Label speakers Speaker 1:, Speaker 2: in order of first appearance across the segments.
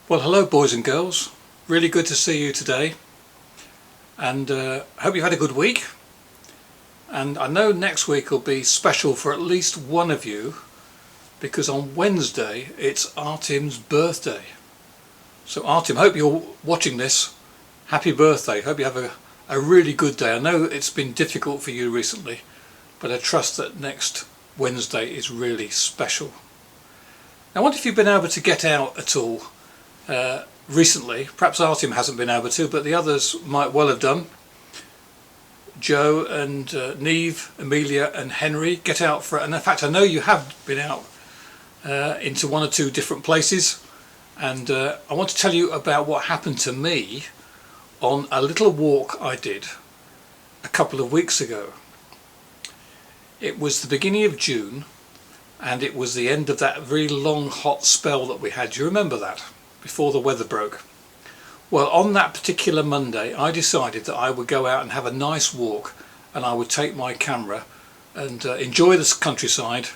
Speaker 1: Well, hello boys and girls, really good to see you today, and hope you've had a good week. And I know next week will be special for at least one of you, because on Wednesday it's Artem's birthday. So Artem, hope you're watching this. Happy birthday, hope you have a really good day. I know it's been difficult for you recently, but I trust that next Wednesday is really special. Now, I wonder if you've been able to get out at all recently. Perhaps Artem hasn't been able to, but the others might well have done. Joe and Neve, Amelia and Henry get out for it, and in fact I know you have been out into one or two different places, and I want to tell you about what happened to me on a little walk I did a couple of weeks ago. It was the beginning of June, and it was the end of that very long hot spell that we had. Do you remember that? Before the weather broke. Well, on that particular Monday I decided that I would go out and have a nice walk, and I would take my camera and enjoy the countryside,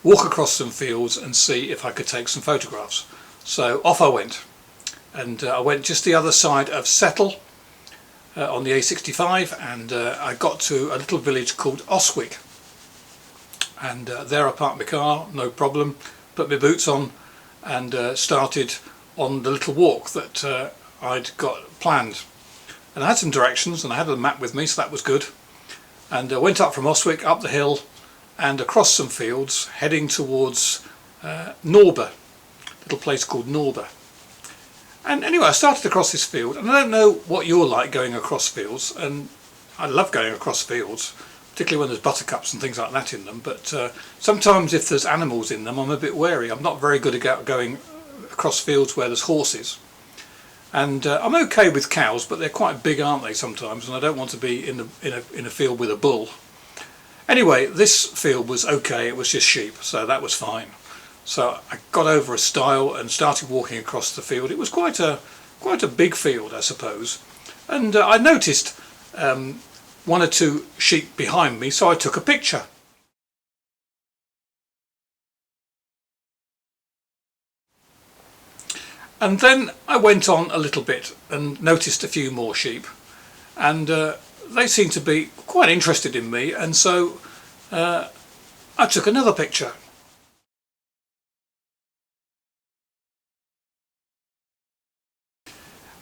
Speaker 1: walk across some fields and see if I could take some photographs. So off I went, and I went just the other side of Settle on the A65, and I got to a little village called Oswick, and there I parked my car, no problem, put my boots on and started on the little walk that I'd got planned. And I had some directions and I had a map with me, so that was good. And I went up from Oswick, up the hill and across some fields, heading towards Norber, a little place called Norber. And anyway, I started across this field, and I don't know what you're like going across fields, and I love going across fields, particularly when there's buttercups and things like that in them, but sometimes if there's animals in them I'm a bit wary. I'm not very good at going across fields where there's horses, and I'm okay with cows, but they're quite big, aren't they, sometimes, and I don't want to be in a field with a bull. Anyway, this field was okay, it was just sheep, so that was fine. So I got over a stile and started walking across the field. It was quite a big field, I suppose, and I noticed one or two sheep behind me, so I took a picture. And then I went on a little bit and noticed a few more sheep, and they seemed to be quite interested in me, and so I took another picture.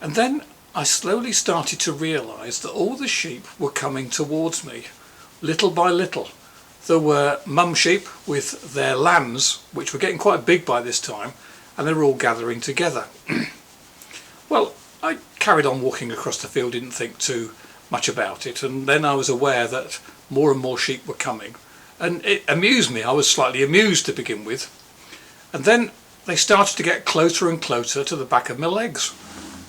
Speaker 1: And then I slowly started to realise that all the sheep were coming towards me, little by little. There were mum sheep with their lambs, which were getting quite big by this time, and they were all gathering together. Well, I carried on walking across the field, didn't think too much about it, and then I was aware that more and more sheep were coming, and it amused me. I was slightly amused to begin with, and then they started to get closer and closer to the back of my legs,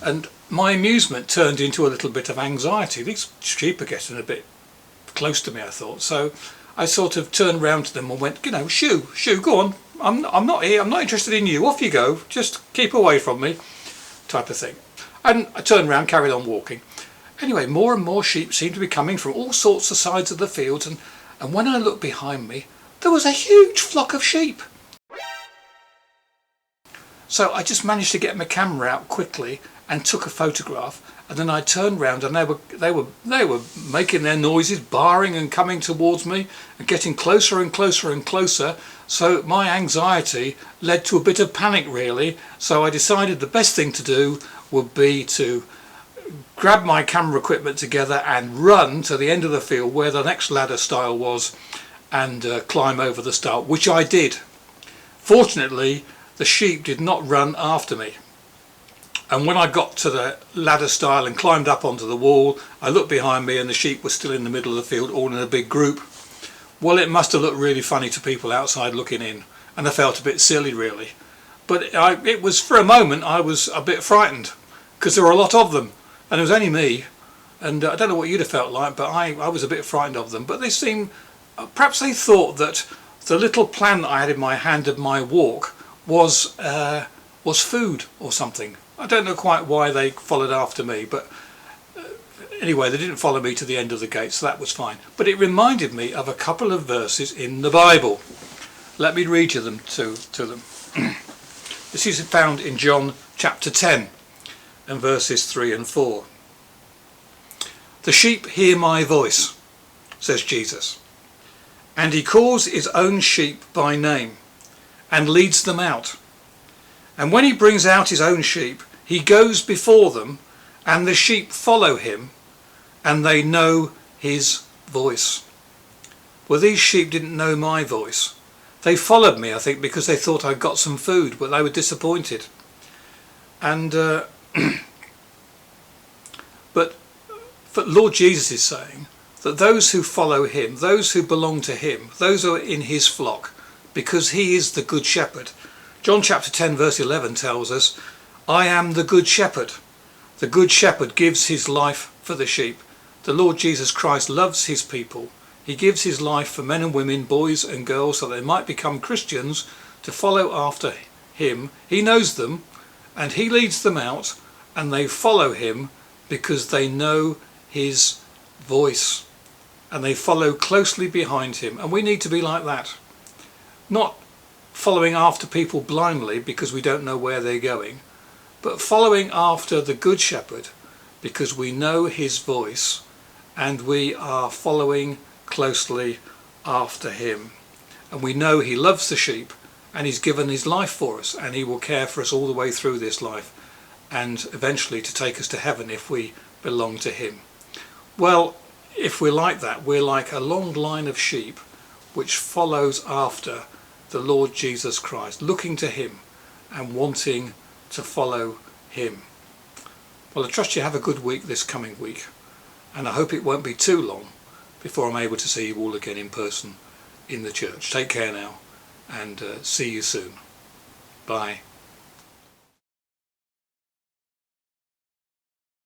Speaker 1: and my amusement turned into a little bit of anxiety. These sheep are getting a bit close to me, I thought, so I sort of turned round to them and went, you know, shoo, go on, I'm not here, I'm not interested in you, off you go, just keep away from me, type of thing. And I turned round, carried on walking. Anyway, more and more sheep seemed to be coming from all sorts of sides of the fields, and when I looked behind me, there was a huge flock of sheep. So I just managed to get my camera out quickly and took a photograph, and then I turned round and they were making their noises, barring and coming towards me and getting closer and closer and closer. So my anxiety led to a bit of panic, really. So I decided the best thing to do would be to grab my camera equipment together and run to the end of the field where the next ladder stile was, and climb over the stile, which I did. Fortunately, the sheep did not run after me. And when I got to the ladder stile and climbed up onto the wall, I looked behind me and the sheep were still in the middle of the field, all in a big group. Well, it must have looked really funny to people outside looking in, and I felt a bit silly, really. But it was, for a moment, I was a bit frightened, because there were a lot of them, and it was only me, and I don't know what you'd have felt like, but I was a bit frightened of them. But they seemed, perhaps they thought that the little plan that I had in my hand of my walk was food or something. I don't know quite why they followed after me, but anyway, they didn't follow me to the end of the gate, so that was fine. But it reminded me of a couple of verses in the Bible. Let me read you them to them. This is found in John chapter 10 and verses 3 and 4. The sheep hear my voice, says Jesus, and he calls his own sheep by name and leads them out. And when he brings out his own sheep, he goes before them, and the sheep follow him, and they know his voice. Well, these sheep didn't know my voice. They followed me, I think, because they thought I'd got some food, but they were disappointed. And but Lord Jesus is saying that those who follow him, those who belong to him, those who are in his flock, because he is the good shepherd. John chapter 10 verse 11 tells us, I am the good shepherd. The good shepherd gives his life for the sheep. The Lord Jesus Christ loves his people. He gives his life for men and women, boys and girls, so they might become Christians, to follow after him. He knows them and he leads them out, and they follow him because they know his voice and they follow closely behind him. And we need to be like that, not following after people blindly because we don't know where they're going, but following after the good shepherd because we know his voice and we are following closely after him, and we know he loves the sheep and he's given his life for us, and he will care for us all the way through this life and eventually to take us to heaven if we belong to him. Well, if we're like that, we're like a long line of sheep which follows after the Lord Jesus Christ, looking to him and wanting to follow him. Well, I trust you have a good week this coming week, and I hope it won't be too long before I'm able to see you all again in person in the church. Take care now, and see you soon. Bye.